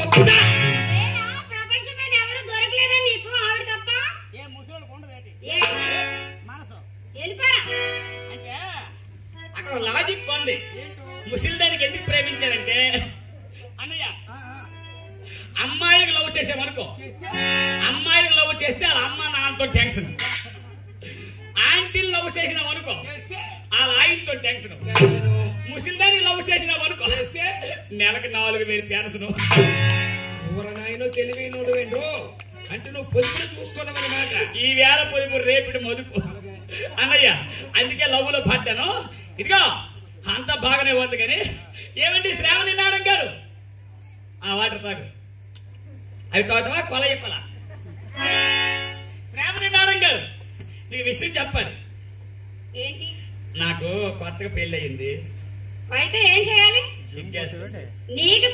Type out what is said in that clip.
మొక్కుతా. ప్రపంచం మీద ఎవరు దొరకలేదా నీకు ఆవిడ తప్ప? ఏ ముసలోళ్ళకి ఉండదు మనసు వెళ్ళిపోయా అంటే అక్కడ లాజిక్ ఉంది. ముసలిదానికి ఎందుకు ప్రేమించారంటే అన్నయ్య అమ్మాయికి లవ్ చేసామనుకో, అమ్మాయికి లవ్ చేస్తే వాళ్ళ అమ్మ నాన్నతో టెన్షన్, ఆంటీని లవ్ చేసినామనుకో వాళ్ళ ఆయనతో టెన్షన్, ముసలిదానికి లవ్ చేసినామనుకో నెలకు 4,000 పెన్షన్. నాయన తెలివైనోడు ఏంటో అంటే నువ్వు పొదుపులు చూసుకున్నావన్నమాట. ఈ వేళ పొదుపు రేపిడి మదుపు అన్నయ్య, అందుకే లవ్ లో పడ్డాను. ఇదిగో అంతా బాగానే ఉంది కానీ ఏమండి శ్రావణి మేడం గారు ఆ వాటర్ తాగు, అవి తాగుతావా కొల చెప్పాలా? శ్రావణి మేడం గారు నీకు విషయం చెప్పాలి. ఏంటి? నాకు కొత్తగా పెళ్లి అయింది. అయితే ఏం చేయాలి? సిగ్గేస్తుంది. నీకు